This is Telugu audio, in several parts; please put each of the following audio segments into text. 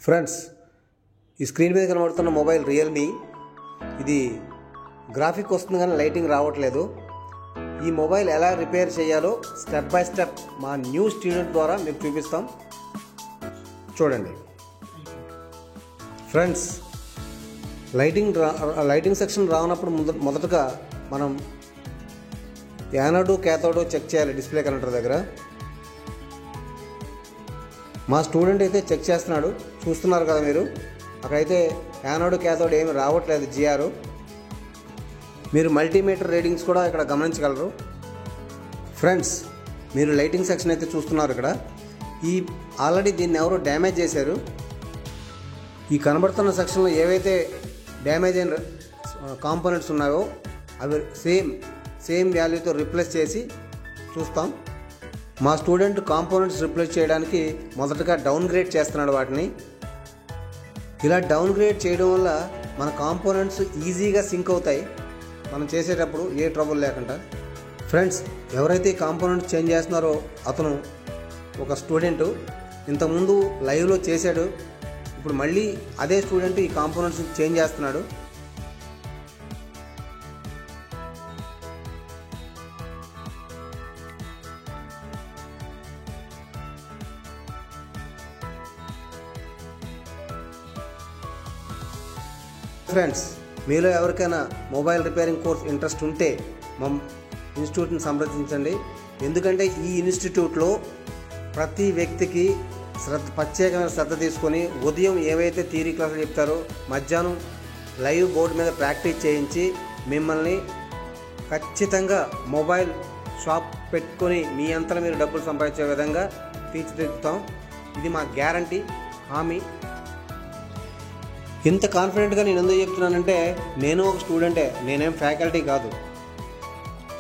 ఫ్రెండ్స్, ఈ స్క్రీన్ మీద కనబడుతున్న మొబైల్ రియల్మీ. ఇది గ్రాఫిక్ వస్తుంది కానీ లైటింగ్ రావట్లేదు. ఈ మొబైల్ ఎలా రిపేర్ చేయాలో స్టెప్ బై స్టెప్ మా న్యూ స్టూడెంట్ ద్వారా మీకు చూపిస్తాం. చూడండి ఫ్రెండ్స్, లైటింగ్ సెక్షన్ రానప్పుడు మొదటగా మనం యానోడు క్యాథోడు చెక్ చేయాలి డిస్ప్లే కనెక్టర్ దగ్గర. మా స్టూడెంట్ అయితే చెక్ చేస్తున్నాడు, చూస్తున్నారు కదా మీరు. అక్కడైతే యానోడు క్యాథోడు ఏమి రావట్లేదు జిఆర్. మీరు మల్టీమీటర్ రీడింగ్స్ కూడా ఇక్కడ గమనించగలరు. ఫ్రెండ్స్, మీరు లైటింగ్ సెక్షన్ అయితే చూస్తున్నారు. ఇక్కడ ఆల్రెడీ దీన్ని ఎవరో డ్యామేజ్ చేశారు. ఈ కనబడుతున్న సెక్షన్లో ఏవైతే డ్యామేజ్ అయిన కాంపోనెంట్స్ ఉన్నాయో అవి సేమ్ వాల్యూతో రిప్లేస్ చేసి చూస్తాం. మా స్టూడెంట్ కాంపోనెంట్స్ రిప్లేస్ చేయడానికి మొదటగా డౌన్ గ్రేడ్ చేస్తున్నాడు వాటిని. ఇలా డౌన్ గ్రేడ్ చేయడం వల్ల మన కాంపోనెంట్స్ ఈజీగా సింక్ అవుతాయి మనం చేసేటప్పుడు, ఏ ట్రబుల్ లేకుండా. ఫ్రెండ్స్, ఎవరైతే ఈ కాంపోనెంట్స్ చేంజ్ చేస్తున్నారో అతను ఒక స్టూడెంట్ ఇంతకుముందు లైవ్లో చేశాడు. ఇప్పుడు మళ్ళీ అదే స్టూడెంట్ ఈ కాంపోనెంట్స్ చేంజ్ చేస్తున్నాడు. ఫ్రెండ్స్, మీలో ఎవరికైనా మొబైల్ రిపేరింగ్ కోర్స్ ఇంట్రెస్ట్ ఉంటే మా ఇన్స్టిట్యూట్ని సంప్రదించండి. ఎందుకంటే ఈ ఇన్స్టిట్యూట్లో ప్రతి వ్యక్తికి ప్రత్యేకమైన శ్రద్ధ తీసుకొని ఉదయం ఏవైతే థియరీ క్లాసులు చెప్తారో మధ్యాహ్నం లైవ్ బోర్డు మీద ప్రాక్టీస్ చేయించి మిమ్మల్ని ఖచ్చితంగా మొబైల్ షాప్ పెట్టుకొని మీ అంతలో మీరు డబ్బులు సంపాదించే విధంగా తీర్చిదిద్దుతాం. ఇది మా గ్యారంటీ, హామీ. ఇంత కాన్ఫిడెంట్గా నేను ఎందుకు చెప్తున్నానంటే, నేను ఒక స్టూడెంటే, నేనేం ఫ్యాకల్టీ కాదు.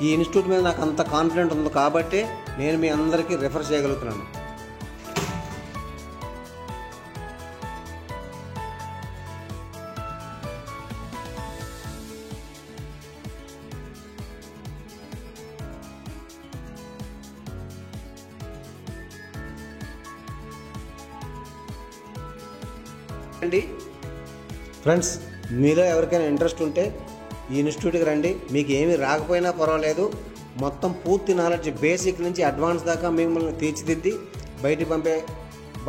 ఈ ఇన్స్టిట్యూట్ మీద నాకు అంత కాన్ఫిడెంట్ ఉంది కాబట్టి నేను మీ అందరికీ రిఫర్ చేయగలుగుతున్నాను. అండి ఫ్రెండ్స్, మీలో ఎవరికైనా ఇంట్రెస్ట్ ఉంటే ఈ ఇన్స్టిట్యూట్కి రండి. మీకు ఏమీ రాకపోయినా పర్వాలేదు, మొత్తం పూర్తి నాలెడ్జ్ బేసిక్ నుంచి అడ్వాన్స్ దాకా మిమ్మల్ని తీర్చిదిద్ది బయటికి పంపే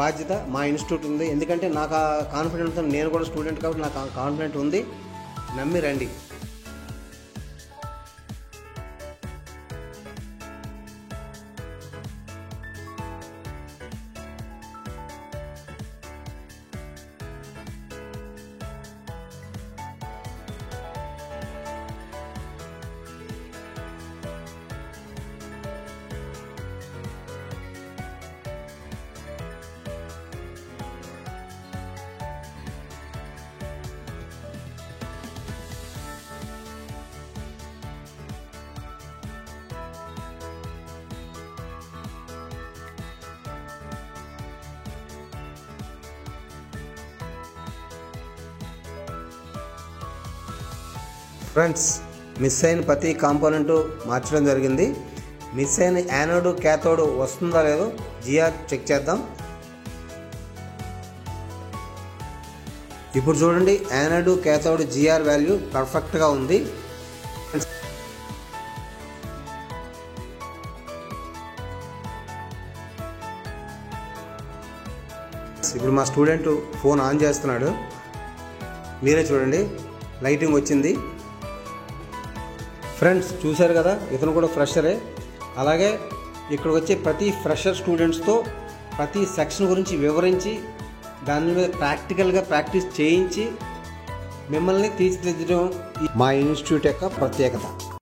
బాధ్యత మా ఇన్స్టిట్యూట్ ఉంది. ఎందుకంటే నాకు ఆ కాన్ఫిడెన్స్, నేను కూడా స్టూడెంట్ కాబట్టి నాకు ఆ కాన్ఫిడెంట్ ఉంది. నమ్మి రండి. ఫ్రెండ్స్, మిస్ అయిన ప్రతి కాంపోనెంటు మార్చడం జరిగింది. మిస్ అయిన యానోడు క్యాథోడు వస్తుందా లేదో జిఆర్ చెక్ చేద్దాం. ఇప్పుడు చూడండి, యానోడు క్యాథోడు జిఆర్ వాల్యూ పర్ఫెక్ట్గా ఉంది. ఇప్పుడు మా స్టూడెంట్ ఫోన్ ఆన్ చేస్తున్నాడు, మీరే చూడండి, లైటింగ్ వచ్చింది. ఫ్రెండ్స్, చూశారు కదా, ఇతను కూడా ఫ్రెషరే. అలాగే ఇక్కడికి వచ్చే ప్రతి ఫ్రెషర్ స్టూడెంట్స్తో ప్రతి సెక్షన్ గురించి వివరించి దాని మీద ప్రాక్టికల్గా ప్రాక్టీస్ చేయించి మిమ్మల్ని తీర్చిదిద్దడం మా ఇన్స్టిట్యూట్ యొక్క ప్రత్యేకత.